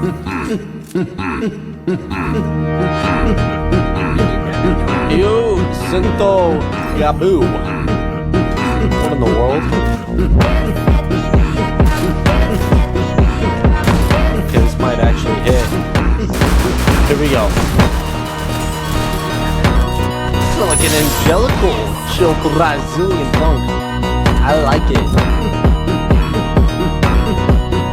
You Sinto Yabu. What in the world? Okay, this might actually hit. Here we go. It's like an angelical chill Brazilian funk. I like it.